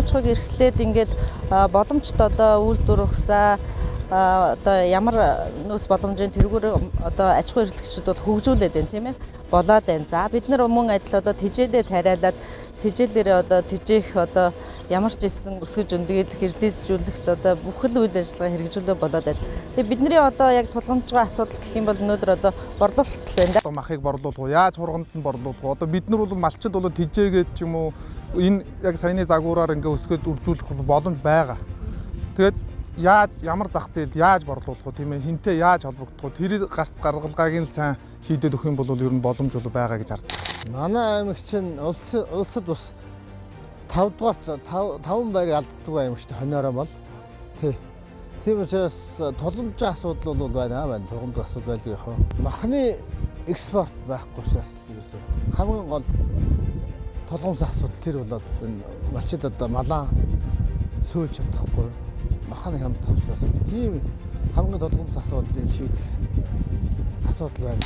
аж ахуйг эрхлээд ингээд боломжтой одоо үйлдвэр ухсаа одоо ямар нөөц боломжийн тэргүүр одоо аж ахуй эрхлэгчид бол хөгжүүлээд байна тийм ээ болоод байна. За бид нар мөн адил одоо тижээлээ тариалаад тижээлээрээ одоо тижээх одоо ямар ч хэлсэн өсгөж өндгөөлөх эрдээсжүүлэхт одоо бүх л үйл ажиллагаа хэрэгжүүлээ болоод байна. Тэгээ бидний одоо яг тулгамж байгаа асуудал гэх юм бол өнөөдөр одоо борлуулалт байна. Одоо махыг борлуулах уу, яаж хурганд нь борлуулах уу? Одоо бид нар бол малчид бол тижээгээд ч юм уу энэ яг саяны загвараар ингээ өсгөд үржүүлэх боломж байгаа. Тэгээд ямар зах зээл яаж борлуулах уу тийм ээ хинтээ яаж холбогдох уу тэр гаргалгааг нь сайн шийдээд өгөх юм бол ер нь боломж бол байгаа гэж хардаг. Манай аймаг чинь улсад бас 5 байрыг алддаг аймагчтай хониороо бол тийм учраас тулгамжийн асуудал бол байна. Тулгамжийн асуудал байлгүй яах вэ? Махны экспорт байхгүй учраас ерөөсөө хамгийн гол тулгамжийн асуудал тэр болоод энэ малчид одоо малаа сөөлж чадахгүй махны хямд тавшраас тийм хамгийн тулгамжийн асуудлыг шийдэх асуудал байна.